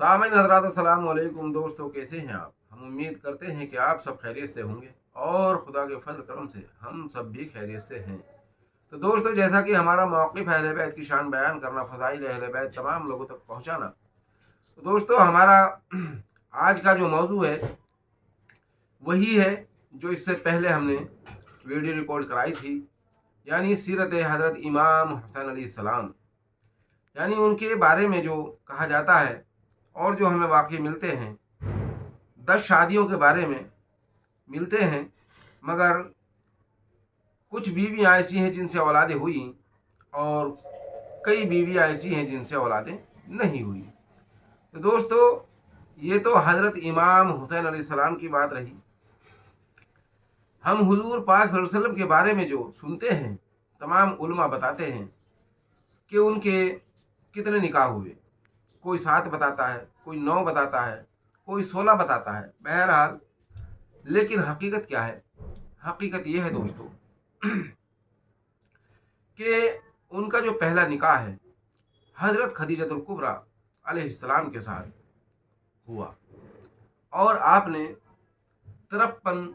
सामईन हज़रात अस्सलाम वालेकुम। दोस्तों, कैसे हैं आप? हम उम्मीद करते हैं कि आप सब खैरियत से होंगे और खुदा के फजल करम से हम सब भी खैरियत से हैं। तो दोस्तों, जैसा कि हमारा मौक़िफ़ है अहले बैत की शान बयान करना, फ़ज़ाइल अहले बैत तमाम लोगों तक पहुँचाना। तो दोस्तों, हमारा आज का जो मौज़ू है वही है जो इससे पहले हमने वीडियो रिकॉर्ड कराई थी, यानी सीरत हज़रत इमाम हुसैन अलैहिस्सलाम, यानी उनके बारे में जो कहा जाता है और जो हमें वाक़े मिलते हैं। 10 शादियों के बारे में मिलते हैं, मगर कुछ बीवियाँ ऐसी हैं जिनसे औलादें हुई और कई बीवियाँ ऐसी हैं जिनसे औलादें नहीं हुई। तो दोस्तों, ये तो हज़रत इमाम हुसैन अलैहिस्सलाम की बात रही। हम हुज़ूर पाक सल्लल्लाहु अलैहि वसल्लम के बारे में जो सुनते हैं, तमाम उलमा बताते हैं कि उनके कितने निकाह हुए। कोई 7 बताता है, कोई 9 बताता है, कोई 16 बताता है। बहरहाल, लेकिन हकीकत क्या है? हकीकत ये है दोस्तों कि उनका जो पहला निकाह है हज़रत खदीजतुल कुबरा अलैहिस्सलाम के साथ हुआ और आपने 53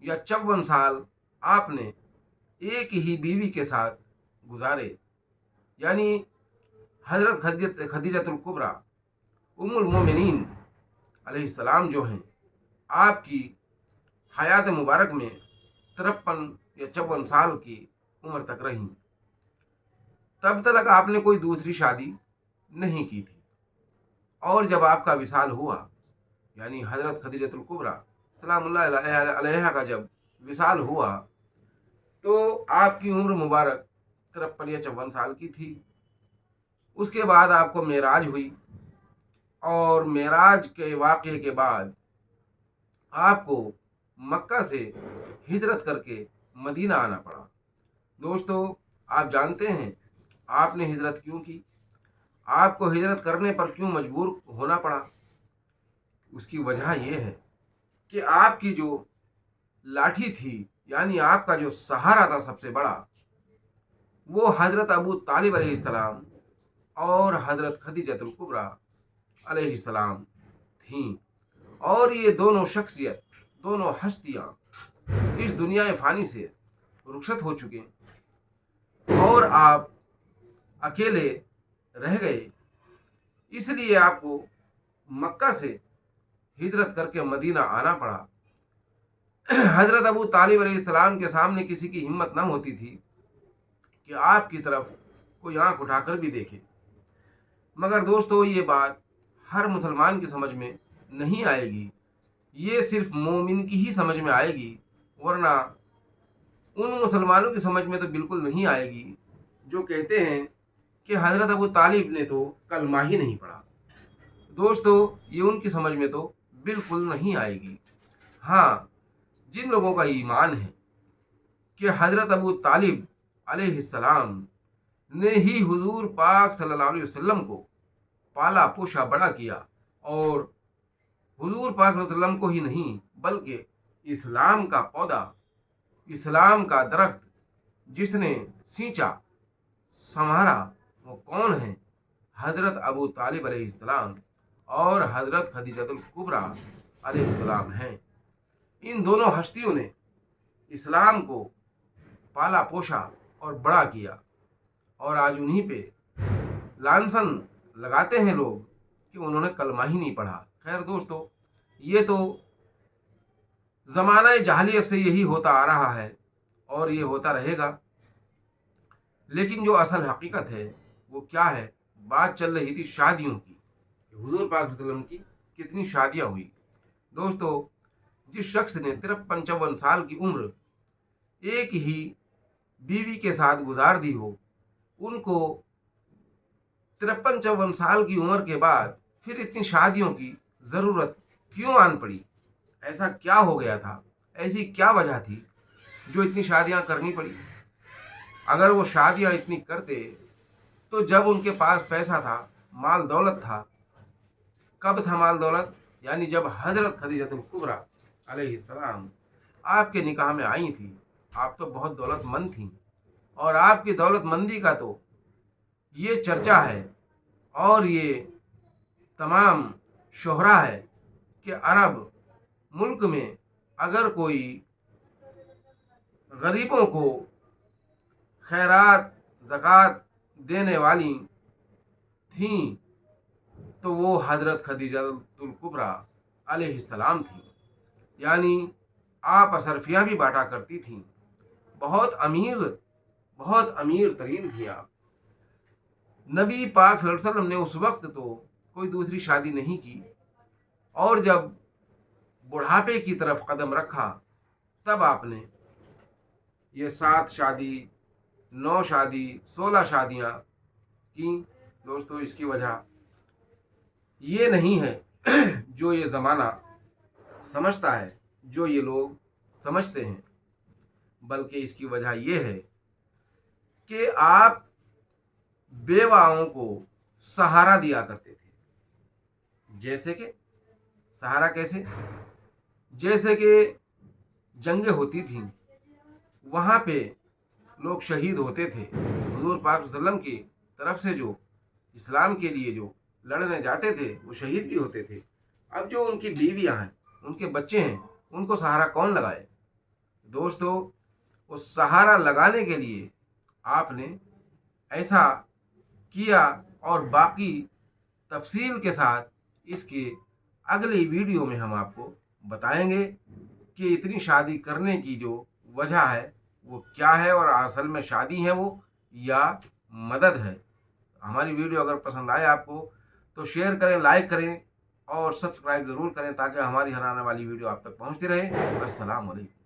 या 54 साल आपने एक ही बीवी के साथ गुजारे। यानी हज़रत खदीजतुल कुबरा उम्मुल मोमिनीन अलैहिस्सलाम जो हैं, आपकी हयात मुबारक में 53 या 54 साल की उम्र तक रहीं। तब तक आपने कोई दूसरी शादी नहीं की थी और जब आपका विसाल हुआ, यानी हज़रत खदीजतुल कुबरा सलामुल्लाह अलैहा का जब विसाल हुआ, तो आपकी उम्र मुबारक 53 या 54 साल की थी। उसके बाद आपको मेराज हुई और मेराज के वाक़े के बाद आपको मक्का से हिजरत करके मदीना आना पड़ा। दोस्तों, आप जानते हैं आपने हिजरत क्यों की? आपको हिजरत करने पर क्यों मजबूर होना पड़ा? उसकी वजह यह है कि आपकी जो लाठी थी, यानी आपका जो सहारा था सबसे बड़ा, वो हज़रत अबू तालिब अलैहिस्सलाम और हज़रत खदीजतुल कुबरा अलैहिस्सलाम थीं। और ये दोनों शख्सियत, दोनों हस्तियाँ इस दुनिया फ़ानी से रुखसत हो चुके और आप अकेले रह गए। इसलिए आपको मक्का से हिजरत करके मदीना आना पड़ा। हज़रत अबू तालिब अलैहिस्सलाम के सामने किसी की हिम्मत न होती थी कि आपकी तरफ कोई आंख उठाकर भी देखे। मगर दोस्तों, ये बात हर मुसलमान की समझ में नहीं आएगी, ये सिर्फ मोमिन की ही समझ में आएगी, वरना उन मुसलमानों की समझ में तो बिल्कुल नहीं आएगी जो कहते हैं कि हज़रत अबू तालिब ने तो कलमा ही नहीं पढ़ा। दोस्तों, ये उनकी समझ में तो बिल्कुल नहीं आएगी। हाँ, जिन लोगों का ईमान है कि हज़रत अबू तालिब अलैहिस्सलाम ने ही हुजूर पाक सल्लल्लाहु अलैहि वसल्लम को पाला पोषा बड़ा किया और हुजूर पाक सल्लल्लाहु अलैहि वसल्लम को ही नहीं बल्कि इस्लाम का पौधा, इस्लाम का दरख्त जिसने सींचा संवारा, वो कौन है? हज़रत अबू तालिब अलैहिस्सलाम और हज़रत खदीजतुल कुबरा अलैहिस्सलाम हैं। इन दोनों हस्तियों ने इस्लाम को पाला पोषा और बड़ा किया और आज उन्हीं पे लांछन लगाते हैं लोग कि उन्होंने कलमा ही नहीं पढ़ा। खैर दोस्तों, ये तो ज़माना जहालियत से यही होता आ रहा है और ये होता रहेगा। लेकिन जो असल हकीकत है वो क्या है? बात चल रही थी शादियों की, हुजूर पाक वसल्लम की कितनी शादियाँ हुई। दोस्तों, जिस शख्स ने 53-54 साल की उम्र एक ही बीवी के साथ गुजार दी हो, उनको 53-54 साल की उम्र के बाद फिर इतनी शादियों की ज़रूरत क्यों आन पड़ी? ऐसा क्या हो गया था? ऐसी क्या वजह थी जो इतनी शादियां करनी पड़ी? अगर वो शादियां इतनी करते तो जब उनके पास पैसा था, माल दौलत था। कब था माल दौलत? यानी जब हज़रत खदीजतुल कुबरा अलैहिस्सलाम आपके निकाह में आई थी। आप तो बहुत दौलतमंद थीं और आपकी दौलतमंदी का तो ये चर्चा है और ये तमाम शोहरा है कि अरब मुल्क में अगर कोई गरीबों को खैरात ज़कात देने वाली थीं तो वो हज़रत खदीजतुल कुबरा अलैहिस्सलाम थी। यानी आप असरफियाँ भी बांटा करती थीं। बहुत अमीर तरीन थी आप। नबी पाक सल्लल्लाहु अलैहि वसल्लम ने उस वक्त तो कोई दूसरी शादी नहीं की, और जब बुढ़ापे की तरफ कदम रखा तब आपने ये 7 शादी, 9 शादी, 16 शादियाँ की। दोस्तों, इसकी वजह ये नहीं है जो ये ज़माना समझता है, जो ये लोग समझते हैं, बल्कि इसकी वजह ये है कि आप बेवाओं को सहारा दिया करते थे। जैसे कि सहारा कैसे? जैसे कि जंगें होती थीं, वहाँ पे लोग शहीद होते थे। हुजूर पाक वसल्लम की तरफ से जो इस्लाम के लिए जो लड़ने जाते थे वो शहीद भी होते थे। अब जो उनकी बीवियाँ हैं, उनके बच्चे हैं, उनको सहारा कौन लगाए? दोस्तों, उस सहारा लगाने के लिए आपने ऐसा किया, और बाकी तफसील के साथ इसके अगली वीडियो में हम आपको बताएंगे कि इतनी शादी करने की जो वजह है वो क्या है, और असल में शादी है वो या मदद है। हमारी वीडियो अगर पसंद आए आपको तो शेयर करें, लाइक करें और सब्सक्राइब ज़रूर करें ताकि हमारी हर आने वाली वीडियो आप तक पहुंचती रहे। अस्सलाम वालेकुम।